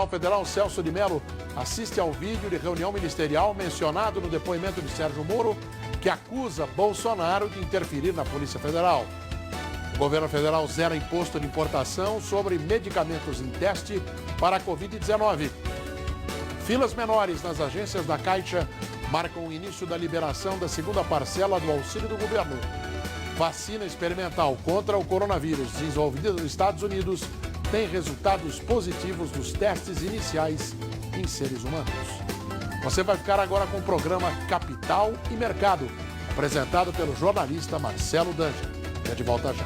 Federal Celso de Mello assiste ao vídeo de reunião ministerial mencionado no depoimento de Sérgio Moro, que acusa Bolsonaro de interferir na Polícia Federal. O governo federal zera imposto de importação sobre medicamentos em teste para a Covid-19. Filas menores nas agências da Caixa marcam o início da liberação da segunda parcela do auxílio do governo. Vacina experimental contra o coronavírus desenvolvida nos Estados Unidos tem resultados positivos nos testes iniciais em seres humanos. Você vai ficar agora com o programa Capital e Mercado, apresentado pelo jornalista Marcelo D'Angelo. É de volta já.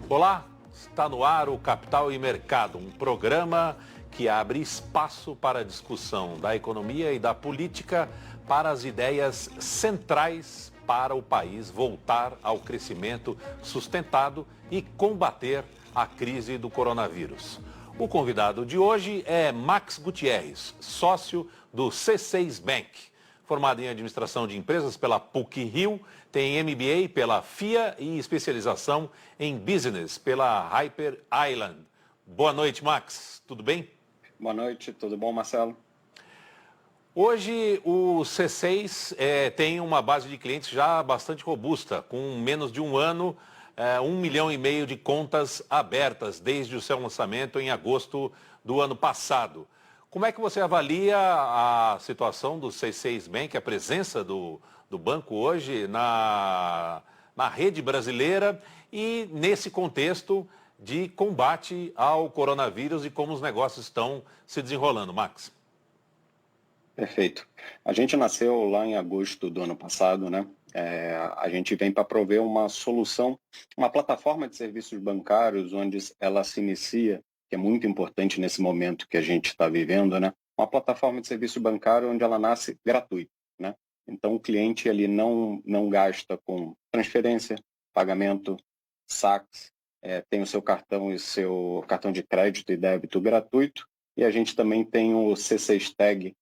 Olá, está no ar o Capital e Mercado, um programa que abre espaço para a discussão da economia e da política para as ideias centrais para o país voltar ao crescimento sustentado e combater a crise do coronavírus. O convidado de hoje é Max Gutierrez, sócio do C6 Bank. Formado em administração de empresas pela PUC-Rio, tem MBA pela FIA e especialização em business pela Hyper Island. Boa noite, Max. Tudo bem? Boa noite, tudo bom, Marcelo? Hoje o C6 tem uma base de clientes já bastante robusta, com menos de um ano, 1,5 milhão de contas abertas desde o seu lançamento em agosto do ano passado. Como é que você avalia a situação do C6 Bank, a presença do banco hoje na rede brasileira e nesse contexto de combate ao coronavírus e como os negócios estão se desenrolando, Max? Perfeito. A gente nasceu lá em agosto do ano passado, né? A gente vem para prover uma solução, uma plataforma de serviços bancários onde ela se inicia, que é muito importante nesse momento que a gente está vivendo, né? Uma plataforma de serviço bancário onde ela nasce gratuita, né? Então o cliente ele não gasta com transferência, pagamento, saques, tem o seu cartão e seu cartão de crédito e débito gratuito, e a gente também tem o C6 Tag,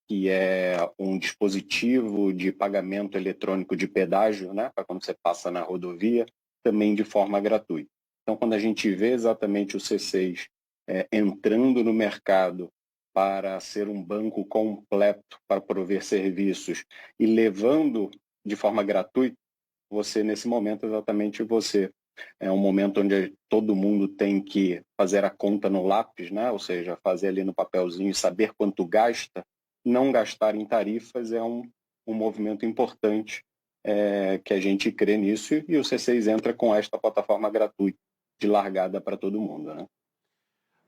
que é um dispositivo de pagamento eletrônico de pedágio, né, para quando você passa na rodovia, também de forma gratuita. Então, quando a gente vê exatamente o C6 entrando no mercado para ser um banco completo para prover serviços e levando de forma gratuita, você, nesse momento, exatamente você. É um momento onde todo mundo tem que fazer a conta no lápis, né, ou seja, fazer ali no papelzinho e saber quanto gasta. Não gastar em tarifas é um movimento importante que a gente crê nisso, e o C6 entra com esta plataforma gratuita de largada para todo mundo, né?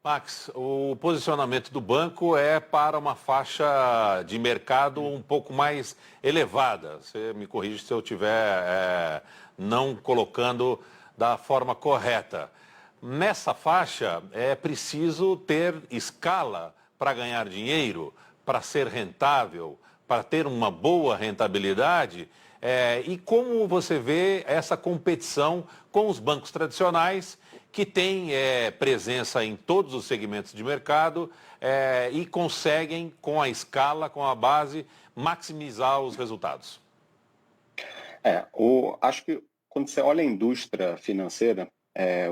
Max, o posicionamento do banco é para uma faixa de mercado um pouco mais elevada. Você me corrige se eu estiver não colocando da forma correta. Nessa faixa é preciso ter escala para ganhar dinheiro, para ser rentável, para ter uma boa rentabilidade, e como você vê essa competição com os bancos tradicionais que têm presença em todos os segmentos de mercado e conseguem, com a escala, com a base, maximizar os resultados? Acho que quando você olha a indústria financeira,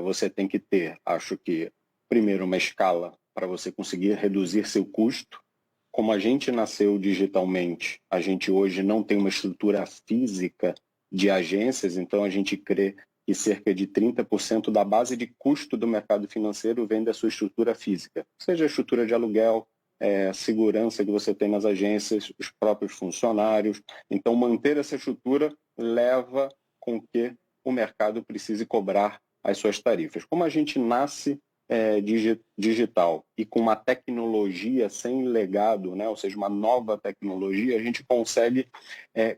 você tem que ter, acho que, primeiro, uma escala para você conseguir reduzir seu custo. Como a gente nasceu digitalmente, a gente hoje não tem uma estrutura física de agências, então a gente crê que cerca de 30% da base de custo do mercado financeiro vem da sua estrutura física, seja a estrutura de aluguel, segurança que você tem nas agências, os próprios funcionários. Então, manter essa estrutura leva com que o mercado precise cobrar as suas tarifas. Como a gente nasce digital e com uma tecnologia sem legado, né? Ou seja, uma nova tecnologia, a gente consegue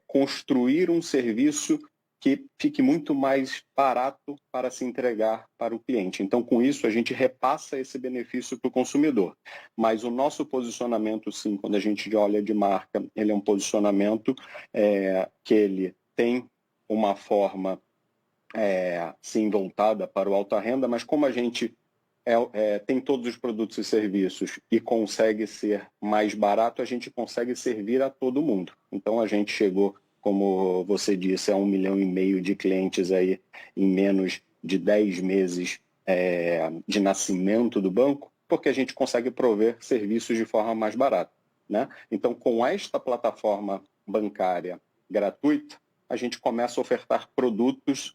construir um serviço que fique muito mais barato para se entregar para o cliente. Então, com isso, a gente repassa esse benefício para o consumidor. Mas o nosso posicionamento, sim, quando a gente olha de marca, ele é um posicionamento que ele tem uma forma, sim, voltada para o alta renda, mas como a gente tem todos os produtos e serviços e consegue ser mais barato, a gente consegue servir a todo mundo. Então, a gente chegou, como você disse, a 1,5 milhão de clientes aí em menos de 10 meses de nascimento do banco, porque a gente consegue prover serviços de forma mais barata, né? Então, com esta plataforma bancária gratuita, a gente começa a ofertar produtos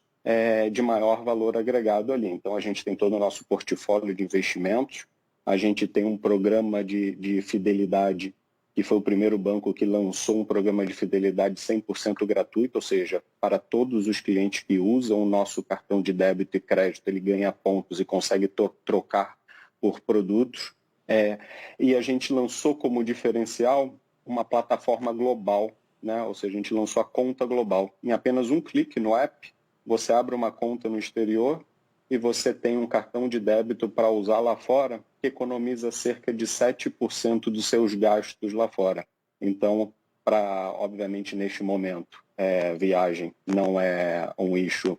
de maior valor agregado ali. Então, a gente tem todo o nosso portfólio de investimentos, a gente tem um programa de fidelidade, que foi o primeiro banco que lançou um programa de fidelidade 100% gratuito, ou seja, para todos os clientes que usam o nosso cartão de débito e crédito, ele ganha pontos e consegue trocar por produtos. E a gente lançou como diferencial uma plataforma global, né? Ou seja, a gente lançou a conta global. Em apenas um clique no app, você abre uma conta no exterior e você tem um cartão de débito para usar lá fora, que economiza cerca de 7% dos seus gastos lá fora. Então, obviamente, neste momento, viagem não é um eixo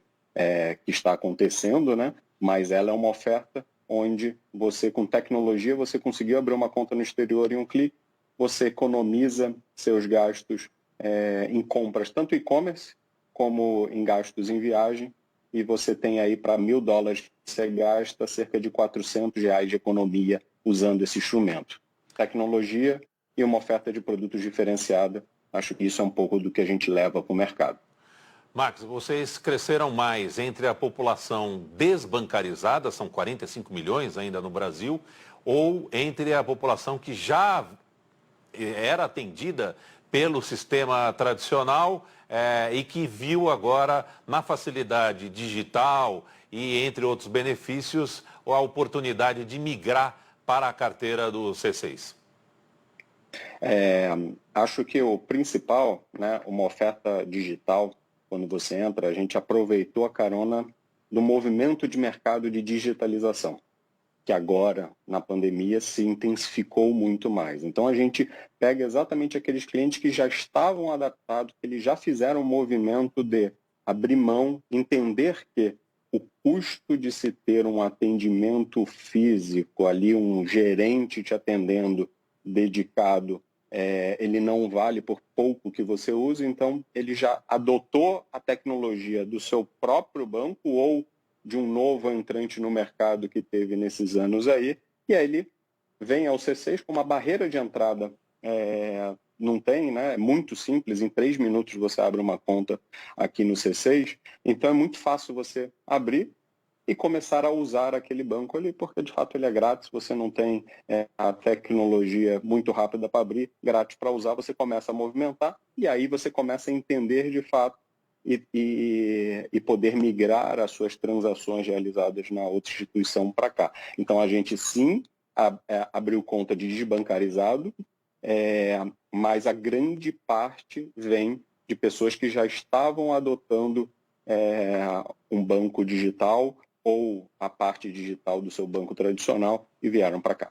que está acontecendo, né? Mas ela é uma oferta onde você, com tecnologia, você conseguiu abrir uma conta no exterior em um clique, você economiza seus gastos em compras, tanto e-commerce como em gastos em viagem, e você tem aí para $1.000, você gasta cerca de R$400 de economia usando esse instrumento. Tecnologia e uma oferta de produtos diferenciada, acho que isso é um pouco do que a gente leva para o mercado. Max, vocês cresceram mais entre a população desbancarizada, são 45 milhões ainda no Brasil, ou entre a população que já era atendida pelo sistema tradicional e que viu agora na facilidade digital e entre outros benefícios a oportunidade de migrar para a carteira do C6? Acho que o principal, né, uma oferta digital, quando você entra, a gente aproveitou a carona do movimento de mercado de digitalização, que agora, na pandemia, se intensificou muito mais. Então, a gente pega exatamente aqueles clientes que já estavam adaptados, que eles já fizeram o movimento de abrir mão, entender que o custo de se ter um atendimento físico, ali um gerente te atendendo dedicado, ele não vale por pouco que você use, então ele já adotou a tecnologia do seu próprio banco ou de um novo entrante no mercado que teve nesses anos aí, e aí ele vem ao C6 com uma barreira de entrada, não tem, né? É muito simples, em 3 minutos você abre uma conta aqui no C6, então é muito fácil você abrir e começar a usar aquele banco ali, porque de fato ele é grátis, você não tem a tecnologia muito rápida para abrir, grátis para usar, você começa a movimentar e aí você começa a entender de fato e poder migrar as suas transações realizadas na outra instituição para cá. Então a gente sim abriu conta de desbancarizado, mas a grande parte vem de pessoas que já estavam adotando um banco digital ou a parte digital do seu banco tradicional e vieram para cá.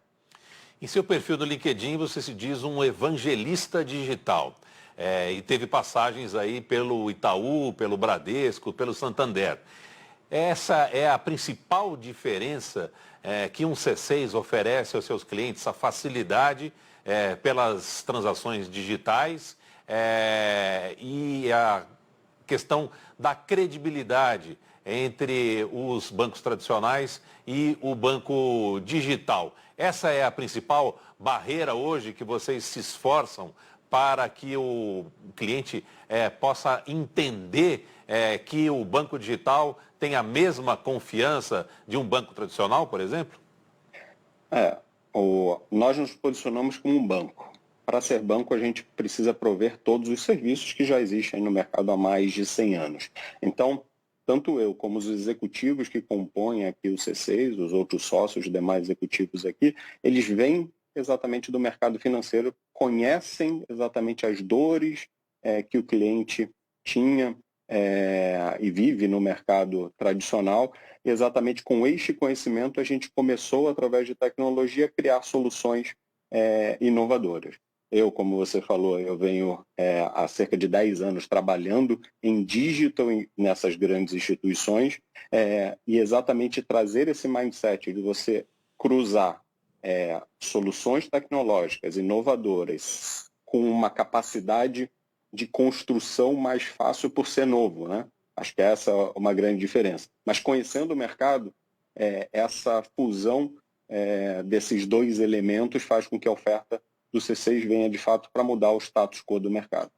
Em seu perfil do LinkedIn, você se diz um evangelista digital. E teve passagens aí pelo Itaú, pelo Bradesco, pelo Santander. Essa é a principal diferença que um C6 oferece aos seus clientes, a facilidade pelas transações digitais e a questão da credibilidade entre os bancos tradicionais e o banco digital. Essa é a principal barreira hoje que vocês se esforçam para que o cliente possa entender que o banco digital tem a mesma confiança de um banco tradicional, por exemplo? Nós nos posicionamos como um banco. Para ser banco, a gente precisa prover todos os serviços que já existem no mercado há mais de 100 anos. Então, tanto eu como os executivos que compõem aqui o C6, os outros sócios, os demais executivos aqui, eles vêm exatamente do mercado financeiro, conhecem exatamente as dores que o cliente tinha e vive no mercado tradicional. E exatamente com este conhecimento, a gente começou, através de tecnologia, a criar soluções inovadoras. Eu, como você falou, eu venho há cerca de 10 anos trabalhando em digital nessas grandes instituições e exatamente trazer esse mindset de você cruzar soluções tecnológicas inovadoras com uma capacidade de construção mais fácil por ser novo, né? Acho que essa é uma grande diferença. Mas conhecendo o mercado, essa fusão desses dois elementos faz com que a oferta do C6 venha de fato para mudar o status quo do mercado.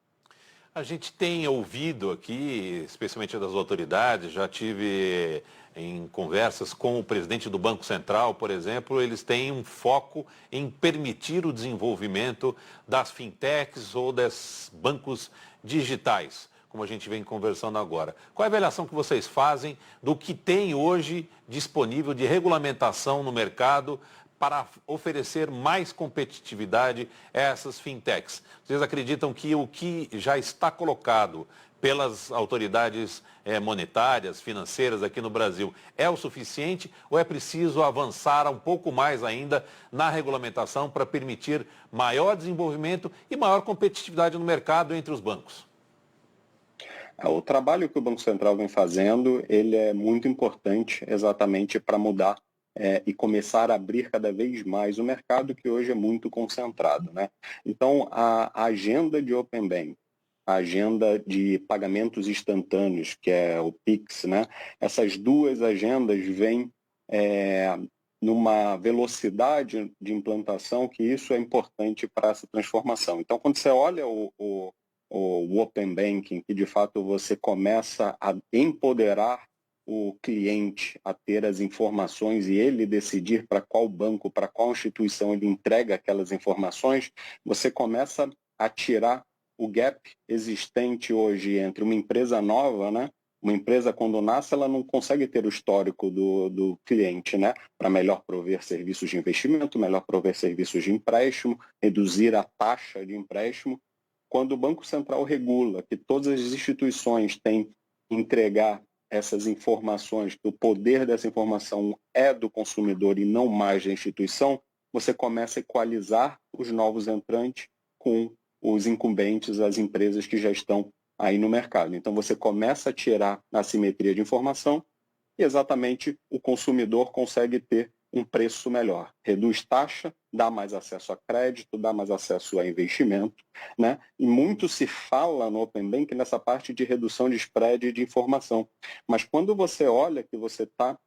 A gente tem ouvido aqui, especialmente das autoridades, já tive em conversas com o presidente do Banco Central, por exemplo, eles têm um foco em permitir o desenvolvimento das fintechs ou dos bancos digitais, como a gente vem conversando agora. Qual é a avaliação que vocês fazem do que tem hoje disponível de regulamentação no mercado para oferecer mais competitividade a essas fintechs? Vocês acreditam que o que já está colocado pelas autoridades monetárias, financeiras aqui no Brasil é o suficiente ou é preciso avançar um pouco mais ainda na regulamentação para permitir maior desenvolvimento e maior competitividade no mercado entre os bancos? O trabalho que o Banco Central vem fazendo, ele é muito importante exatamente para mudar e começar a abrir cada vez mais o mercado, que hoje é muito concentrado, né? Então, a agenda de Open Bank, a agenda de pagamentos instantâneos, que é o Pix, né? Essas duas agendas vêm numa velocidade de implantação que isso é importante para essa transformação. Então, quando você olha o Open Banking, que de fato você começa a empoderar o cliente a ter as informações e ele decidir para qual banco, para qual instituição ele entrega aquelas informações, você começa a tirar o gap existente hoje entre uma empresa nova, né? Uma empresa, quando nasce, ela não consegue ter o histórico do cliente, né? Para melhor prover serviços de investimento, melhor prover serviços de empréstimo, reduzir a taxa de empréstimo. Quando o Banco Central regula que todas as instituições têm que entregar essas informações, que o poder dessa informação é do consumidor e não mais da instituição, você começa a equalizar os novos entrantes com os incumbentes, as empresas que já estão aí no mercado. Então, você começa a tirar a assimetria de informação e exatamente o consumidor consegue ter um preço melhor. Reduz taxa, dá mais acesso a crédito, dá mais acesso a investimento, né? E muito se fala no Open Bank nessa parte de redução de spread e de informação. Mas quando você olha que você está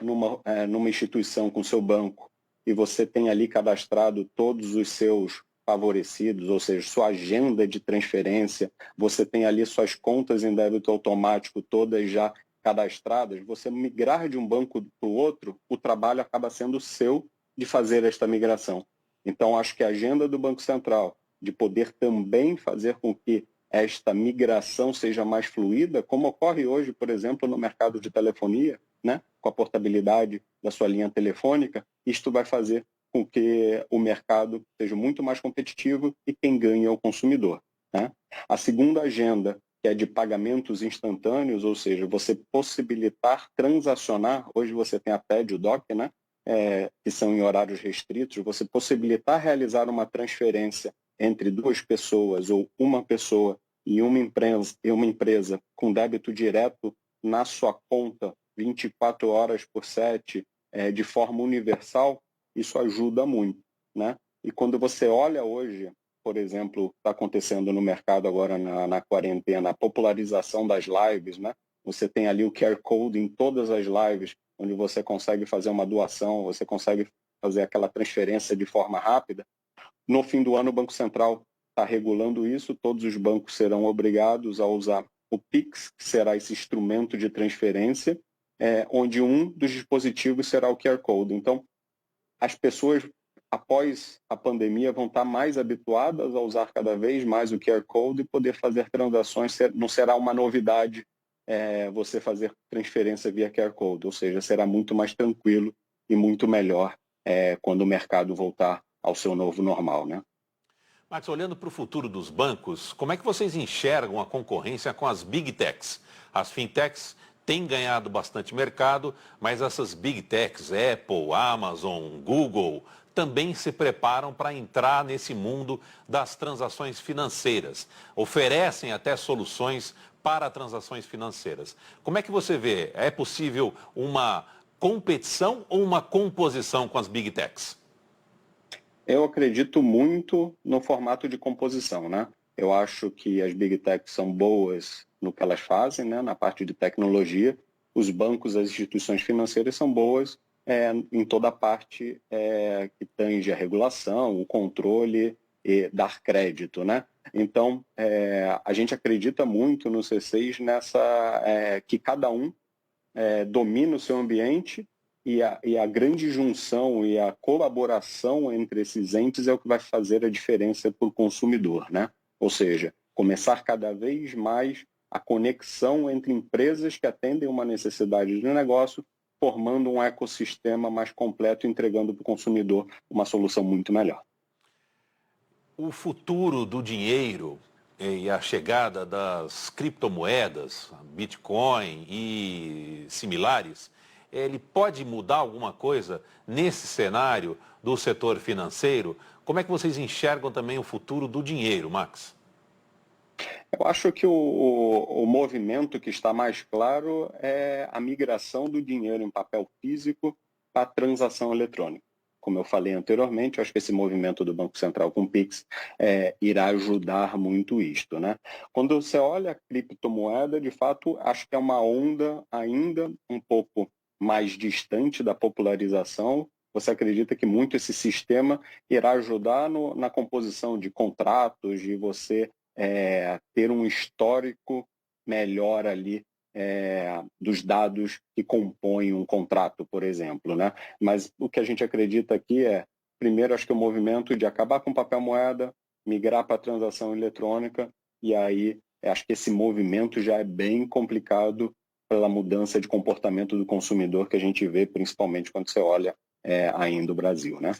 numa instituição com seu banco e você tem ali cadastrado todos os seus favorecidos, ou seja, sua agenda de transferência, você tem ali suas contas em débito automático todas já cadastradas, você migrar de um banco para o outro, o trabalho acaba sendo seu de fazer esta migração. Então, acho que a agenda do Banco Central de poder também fazer com que esta migração seja mais fluida, como ocorre hoje, por exemplo, no mercado de telefonia, né? Com a portabilidade da sua linha telefônica, isto vai fazer com que o mercado seja muito mais competitivo e quem ganha é o consumidor, né? A segunda agenda, que é de pagamentos instantâneos, ou seja, você possibilitar transacionar, hoje você tem a TED e o DOC, né? Que são em horários restritos, você possibilitar realizar uma transferência entre duas pessoas ou uma pessoa e uma empresa com débito direto na sua conta 24 horas por 7, de forma universal, isso ajuda muito, né? E quando você olha hoje, por exemplo, está acontecendo no mercado agora na quarentena, a popularização das lives, né? Você tem ali o QR Code em todas as lives, onde você consegue fazer uma doação, você consegue fazer aquela transferência de forma rápida. No fim do ano, o Banco Central está regulando isso, todos os bancos serão obrigados a usar o Pix, que será esse instrumento de transferência, onde um dos dispositivos será o QR Code. Então, as pessoas, após a pandemia, vão estar mais habituadas a usar cada vez mais o QR Code e poder fazer transações. Não será uma novidade você fazer transferência via QR Code, ou seja, será muito mais tranquilo e muito melhor quando o mercado voltar ao seu novo normal, né? Max, olhando para o futuro dos bancos, como é que vocês enxergam a concorrência com as Big Techs? As Fintechs têm ganhado bastante mercado, mas essas Big Techs, Apple, Amazon, Google, também se preparam para entrar nesse mundo das transações financeiras. Oferecem até soluções para transações financeiras. Como é que você vê? É possível uma competição ou uma composição com as Big Techs? Eu acredito muito no formato de composição, né? Eu acho que as Big Techs são boas no que elas fazem, né, na parte de tecnologia. Os bancos, as instituições financeiras são boas em toda a parte que tange a regulação, o controle e dar crédito, né? Então, a gente acredita muito no C6 que cada um domina o seu ambiente e a grande junção e a colaboração entre esses entes é o que vai fazer a diferença para o consumidor, né? Ou seja, começar cada vez mais a conexão entre empresas que atendem uma necessidade de negócio, formando um ecossistema mais completo, entregando para o consumidor uma solução muito melhor. O futuro do dinheiro e a chegada das criptomoedas, Bitcoin e similares, ele pode mudar alguma coisa nesse cenário do setor financeiro? Como é que vocês enxergam também o futuro do dinheiro, Max? Eu acho que o movimento que está mais claro é a migração do dinheiro em papel físico para a transação eletrônica. Como eu falei anteriormente, eu acho que esse movimento do Banco Central com o Pix irá ajudar muito isto, né? Quando você olha a criptomoeda, de fato, acho que é uma onda ainda um pouco mais distante da popularização. Você acredita que muito esse sistema irá ajudar na composição de contratos, de você ter um histórico melhor ali dos dados que compõem um contrato, por exemplo, né? Mas o que a gente acredita aqui primeiro, acho que o movimento de acabar com papel moeda, migrar para a transação eletrônica, e aí acho que esse movimento já é bem complicado pela mudança de comportamento do consumidor que a gente vê, principalmente quando você olha ainda o Brasil, né?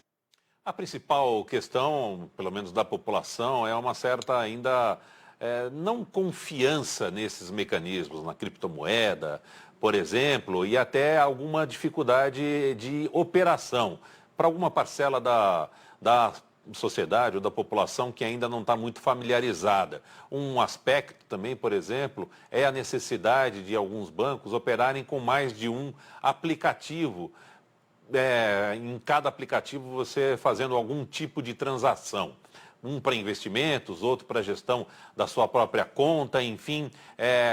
A principal questão, pelo menos da população, é uma certa ainda não confiança nesses mecanismos, na criptomoeda, por exemplo, e até alguma dificuldade de operação para alguma parcela da sociedade ou da população que ainda não está muito familiarizada. Um aspecto também, por exemplo, é a necessidade de alguns bancos operarem com mais de um aplicativo. Em cada aplicativo você fazendo algum tipo de transação. Um para investimentos, outro para gestão da sua própria conta, enfim.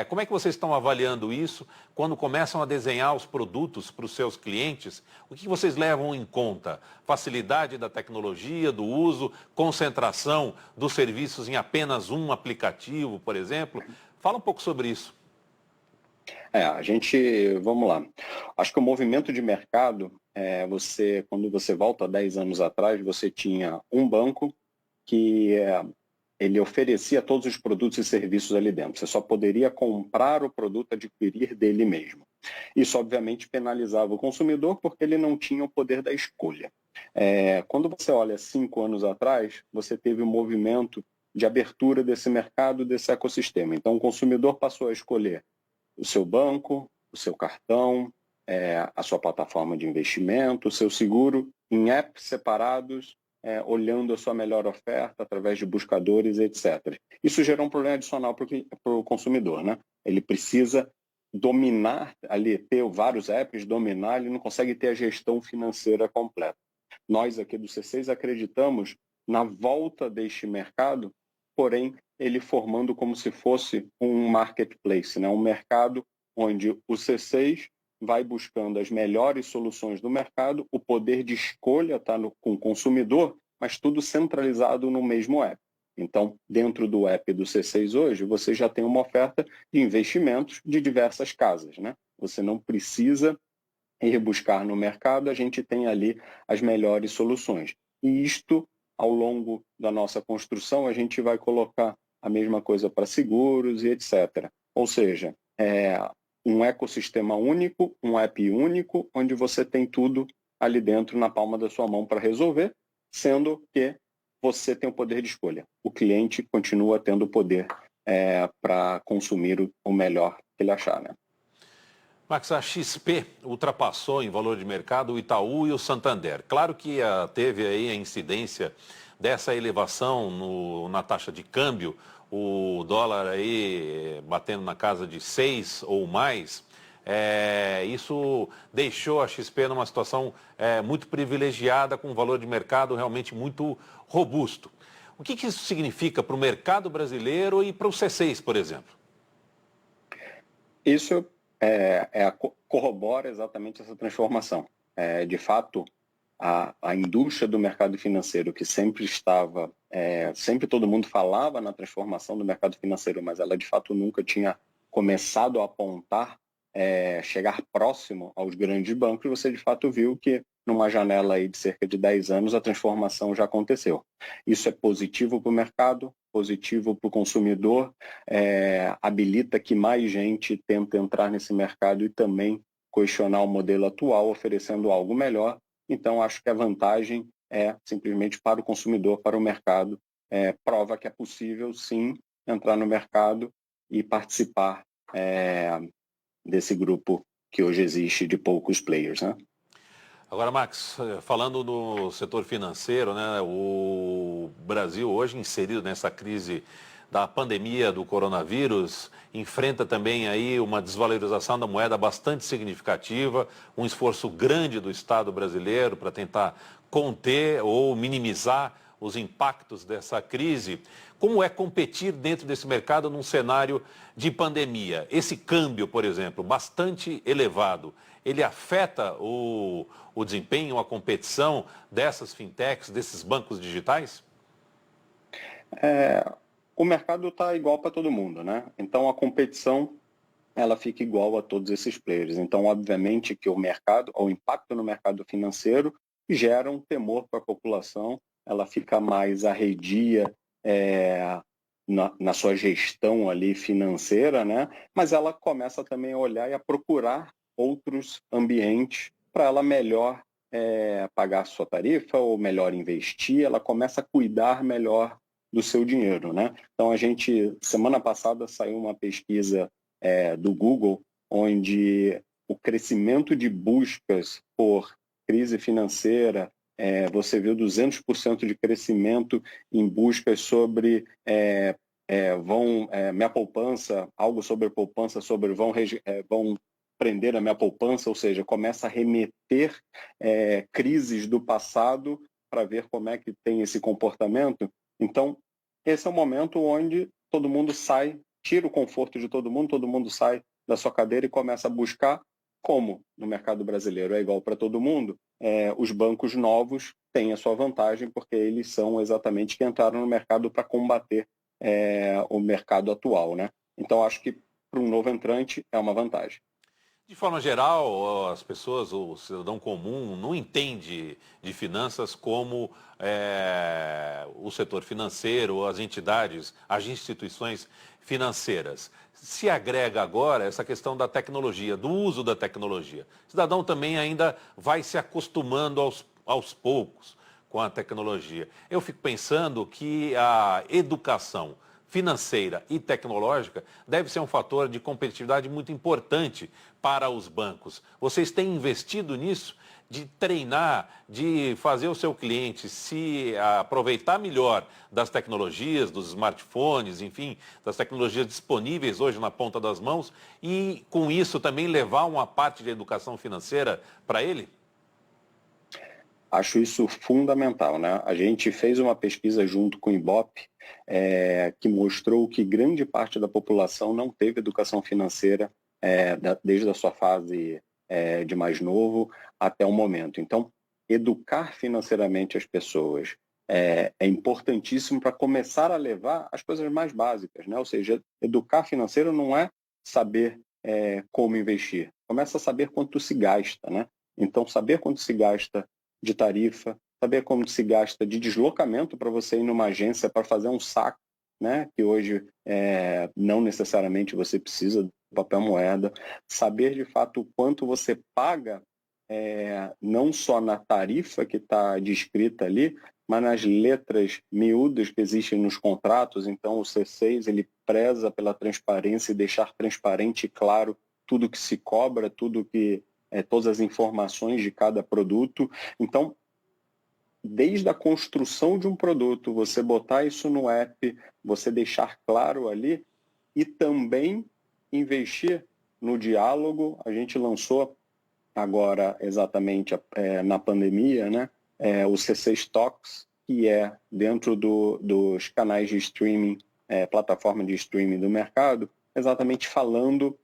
Como é que vocês estão avaliando isso quando começam a desenhar os produtos para os seus clientes? O que vocês levam em conta? Facilidade da tecnologia, do uso, concentração dos serviços em apenas um aplicativo, por exemplo? Fala um pouco sobre isso. Vamos lá. Acho que o movimento de mercado, quando você volta 10 anos atrás, você tinha um banco que ele oferecia todos os produtos e serviços ali dentro. Você só poderia comprar o produto, adquirir dele mesmo. Isso, obviamente, penalizava o consumidor porque ele não tinha o poder da escolha. Quando você olha 5 anos atrás, você teve um movimento de abertura desse mercado, desse ecossistema. Então, o consumidor passou a escolher o seu banco, o seu cartão, a sua plataforma de investimento, o seu seguro, em apps separados, olhando a sua melhor oferta através de buscadores, etc. Isso gerou um problema adicional para o consumidor, né? Ele precisa dominar ali, ter vários apps, dominar, ele não consegue ter a gestão financeira completa. Nós aqui do C6 acreditamos na volta deste mercado, porém ele formando como se fosse um marketplace, né? Um mercado onde o C6 vai buscando as melhores soluções do mercado, o poder de escolha está com o consumidor, mas tudo centralizado no mesmo app. Então, dentro do app do C6 hoje, você já tem uma oferta de investimentos de diversas casas, né? Você não precisa ir buscar no mercado, a gente tem ali as melhores soluções. E isto, ao longo da nossa construção, a gente vai colocar a mesma coisa para seguros e etc. Ou seja, um ecossistema único, um app único, onde você tem tudo ali dentro na palma da sua mão para resolver, sendo que você tem o poder de escolha. O cliente continua tendo o poder para consumir o melhor que ele achar, né? Max, a XP ultrapassou em valor de mercado o Itaú e o Santander. Claro que teve aí a incidência dessa elevação na taxa de câmbio, o dólar aí batendo na casa de 6 ou mais. Isso deixou a XP numa situação muito privilegiada, com um valor de mercado realmente muito robusto. O que isso significa para o mercado brasileiro e para o C6, por exemplo? Isso corrobora exatamente essa transformação. De fato, a indústria do mercado financeiro, que sempre estava, sempre todo mundo falava na transformação do mercado financeiro, mas ela de fato nunca tinha começado a apontar, chegar próximo aos grandes bancos, você de fato viu que numa janela aí de cerca de 10 anos a transformação já aconteceu. Isso é positivo para o mercado, positivo para o consumidor, habilita que mais gente tenta entrar nesse mercado e também questionar o modelo atual, oferecendo algo melhor. Então, acho que a vantagem é simplesmente para o consumidor, para o mercado, prova que é possível, sim, entrar no mercado e participar desse grupo que hoje existe de poucos players, né? Agora, Max, falando no setor financeiro, né, o Brasil hoje inserido nessa crise da pandemia do coronavírus, enfrenta também aí uma desvalorização da moeda bastante significativa, um esforço grande do Estado brasileiro para tentar conter ou minimizar os impactos dessa crise. Como é competir dentro desse mercado num cenário de pandemia? Esse câmbio, por exemplo, bastante elevado, ele afeta o desempenho, a competição dessas fintechs, desses bancos digitais? O mercado está igual para todo mundo, né? Então, a competição ela fica igual a todos esses players. Então, obviamente que o impacto no mercado financeiro gera um temor para a população, ela fica mais arredia na sua gestão ali financeira, né? Mas ela começa também a olhar e a procurar outros ambientes para ela melhor pagar a sua tarifa ou melhor investir, ela começa a cuidar melhor do seu dinheiro, né? Então, semana passada saiu uma pesquisa do Google, onde o crescimento de buscas por crise financeira, você viu 200% de crescimento em buscas sobre minha poupança, algo sobre poupança, vão prender a minha poupança, ou seja, começa a remeter crises do passado para ver como é que tem esse comportamento. Então, esse é o momento onde todo mundo sai, tira o conforto de todo mundo sai da sua cadeira e começa a buscar, como no mercado brasileiro é igual para todo mundo, os bancos novos têm a sua vantagem, porque eles são exatamente que entraram no mercado para combater o mercado atual, né? Então, acho que para um novo entrante é uma vantagem. De forma geral, as pessoas, o cidadão comum, não entende de finanças como o setor financeiro, as entidades, as instituições financeiras. Se agrega agora essa questão da tecnologia, do uso da tecnologia. O cidadão também ainda vai se acostumando aos poucos com a tecnologia. Eu fico pensando que a educação financeira e tecnológica deve ser um fator de competitividade muito importante para os bancos. Vocês têm investido nisso, de treinar, de fazer o seu cliente se aproveitar melhor das tecnologias, dos smartphones, enfim, das tecnologias disponíveis hoje na ponta das mãos e, com isso, também levar uma parte de educação financeira para ele? Acho isso fundamental, né? A gente fez uma pesquisa junto com o Ibope que mostrou que grande parte da população não teve educação financeira desde a sua fase de mais novo até o momento. Então, educar financeiramente as pessoas é importantíssimo para começar a levar as coisas mais básicas, né? Ou seja, educar financeiro não é saber como investir, começa a saber quanto se gasta, né? Então, saber quanto se gasta de tarifa, saber como se gasta de deslocamento para você ir numa agência para fazer um saque, né? Que hoje não necessariamente você precisa do papel moeda, saber de fato o quanto você paga, não só na tarifa que está descrita ali, mas nas letras miúdas que existem nos contratos. Então, o C6 ele preza pela transparência e deixar transparente e claro tudo que se cobra, todas as informações de cada produto. Então, desde a construção de um produto, você botar isso no app, você deixar claro ali e também investir no diálogo. A gente lançou agora, exatamente na pandemia, né, o C6 Talks, que é dentro dos canais de streaming, plataforma de streaming do mercado, exatamente falando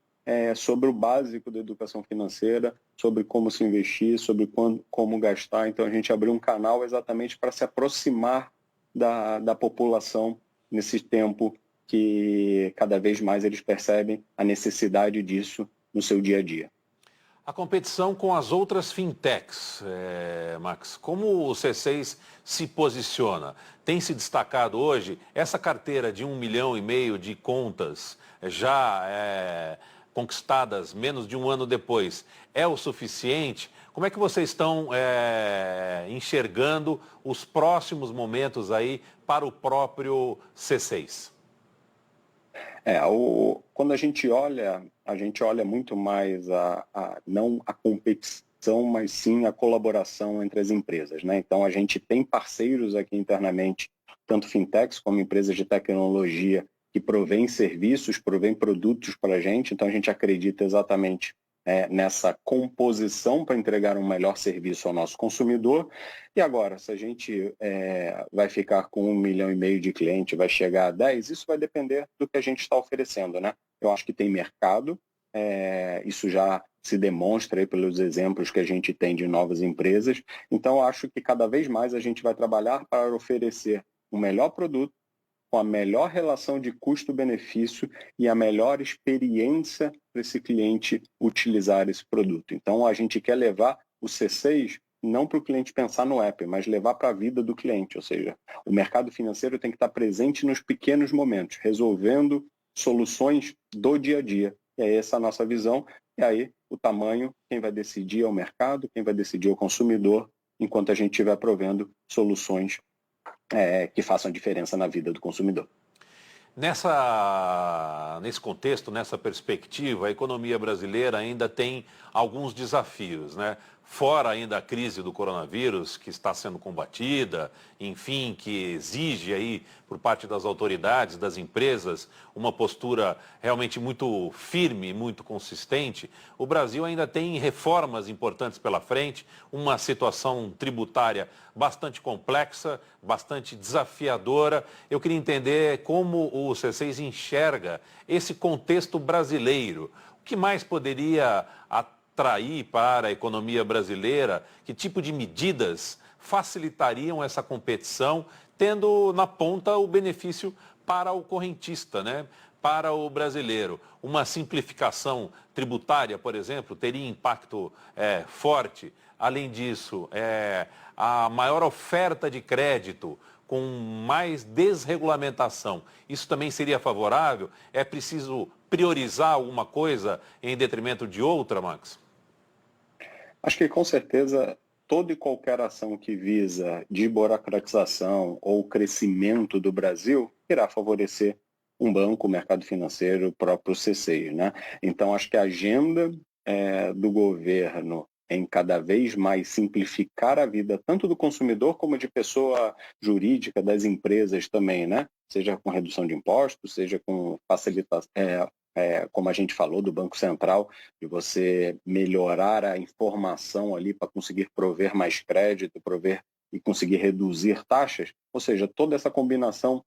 sobre o básico da educação financeira, sobre como se investir, sobre como gastar. Então, a gente abriu um canal exatamente para se aproximar da população nesse tempo que cada vez mais eles percebem a necessidade disso no seu dia a dia. A competição com as outras fintechs, Max, como o C6 se posiciona? Tem se destacado hoje essa carteira de 1,5 milhão de contas já conquistadas menos de um ano depois, é o suficiente? Como é que vocês estão enxergando os próximos momentos aí para o próprio C6? Quando a gente olha muito mais não a competição, mas sim a colaboração entre as empresas, né? Então, a gente tem parceiros aqui internamente, tanto fintechs como empresas de tecnologia, que provém serviços, provém produtos para a gente. Então, a gente acredita exatamente nessa composição para entregar um melhor serviço ao nosso consumidor. E agora, se a gente vai ficar com 1,5 milhão de clientes, vai chegar a 10, isso vai depender do que a gente está oferecendo, né? Eu acho que tem mercado, isso já se demonstra aí pelos exemplos que a gente tem de novas empresas. Então, eu acho que cada vez mais a gente vai trabalhar para oferecer um melhor produto, com a melhor relação de custo-benefício e a melhor experiência para esse cliente utilizar esse produto. Então, a gente quer levar o C6 não para o cliente pensar no app, mas levar para a vida do cliente. Ou seja, o mercado financeiro tem que estar presente nos pequenos momentos, resolvendo soluções do dia a dia. E é essa a nossa visão. E aí, o tamanho, quem vai decidir é o mercado, quem vai decidir é o consumidor, enquanto a gente estiver provendo soluções que façam a diferença na vida do consumidor. Nesse contexto, nessa perspectiva, a economia brasileira ainda tem alguns desafios, né? Fora ainda a crise do coronavírus, que está sendo combatida, enfim, que exige aí, por parte das autoridades, das empresas, uma postura realmente muito firme, muito consistente, o Brasil ainda tem reformas importantes pela frente, uma situação tributária bastante complexa, bastante desafiadora. Eu queria entender como o C6 enxerga esse contexto brasileiro. O que mais poderia atrair para a economia brasileira? Que tipo de medidas facilitariam essa competição, tendo na ponta o benefício para o correntista, né? Para o brasileiro? Uma simplificação tributária, por exemplo, teria impacto forte. Além disso, a maior oferta de crédito, com mais desregulamentação, isso também seria favorável? É preciso priorizar alguma coisa em detrimento de outra, Max? Acho que, com certeza, toda e qualquer ação que visa desburocratização ou crescimento do Brasil irá favorecer um banco, o mercado financeiro, o próprio C6, né? Então, acho que a agenda do governo em cada vez mais simplificar a vida tanto do consumidor como de pessoa jurídica, das empresas também, né? Seja com redução de impostos, seja com facilitação, como a gente falou, do Banco Central, de você melhorar a informação ali para conseguir prover mais crédito, prover e conseguir reduzir taxas. Ou seja, toda essa combinação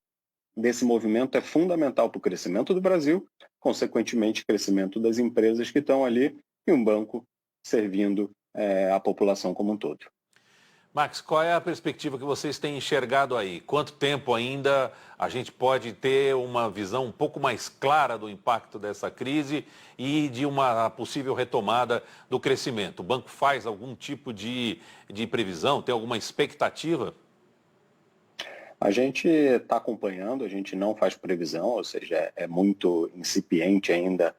desse movimento é fundamental para o crescimento do Brasil, consequentemente, crescimento das empresas que estão ali e um banco servindo a população como um todo. Max, qual é a perspectiva que vocês têm enxergado aí? Quanto tempo ainda a gente pode ter uma visão um pouco mais clara do impacto dessa crise e de uma possível retomada do crescimento? O banco faz algum tipo de previsão? Tem alguma expectativa? A gente está acompanhando, a gente não faz previsão, ou seja, é muito incipiente ainda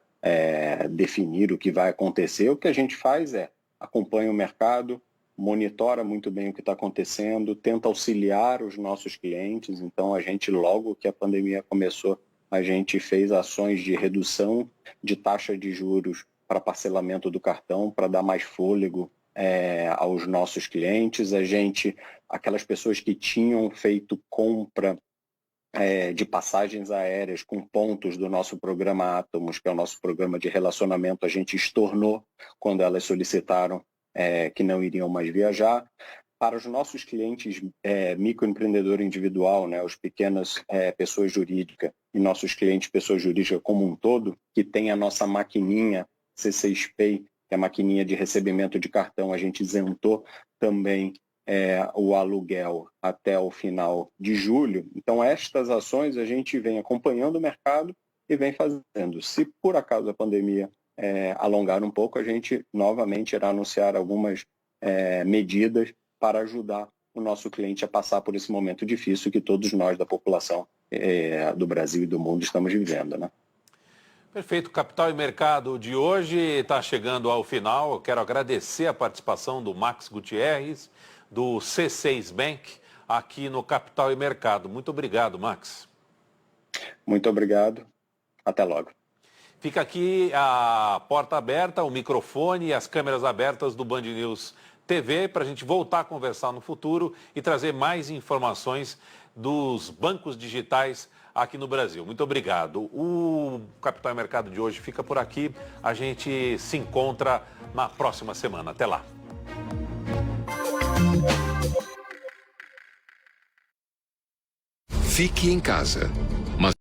definir o que vai acontecer. O que a gente faz acompanha o mercado, monitora muito bem o que está acontecendo, tenta auxiliar os nossos clientes. Então, a gente, logo que a pandemia começou, a gente fez ações de redução de taxa de juros para parcelamento do cartão, para dar mais fôlego aos nossos clientes. Aquelas pessoas que tinham feito compra de passagens aéreas com pontos do nosso programa Atomos, que é o nosso programa de relacionamento, a gente estornou quando elas solicitaram que não iriam mais viajar. para os nossos clientes microempreendedor individual, né, os pequenas pessoas jurídicas e nossos clientes pessoas jurídicas como um todo, que tem a nossa maquininha C6 Pay, que é a maquininha de recebimento de cartão, a gente isentou também o aluguel até o final de julho. Então, estas ações a gente vem acompanhando o mercado e vem fazendo. Se por acaso a pandemia alongar um pouco, a gente novamente irá anunciar algumas medidas para ajudar o nosso cliente a passar por esse momento difícil que todos nós da população do Brasil e do mundo estamos vivendo, né? Perfeito. Capital e Mercado de hoje está chegando ao final. Eu quero agradecer a participação do Max Gutierrez, do C6 Bank, aqui no Capital e Mercado. Muito obrigado, Max. Muito obrigado. Até logo. Fica aqui a porta aberta, o microfone e as câmeras abertas do Band News TV para a gente voltar a conversar no futuro e trazer mais informações dos bancos digitais aqui no Brasil. Muito obrigado. O Capital e Mercado de hoje fica por aqui. A gente se encontra na próxima semana. Até lá. Fique em casa.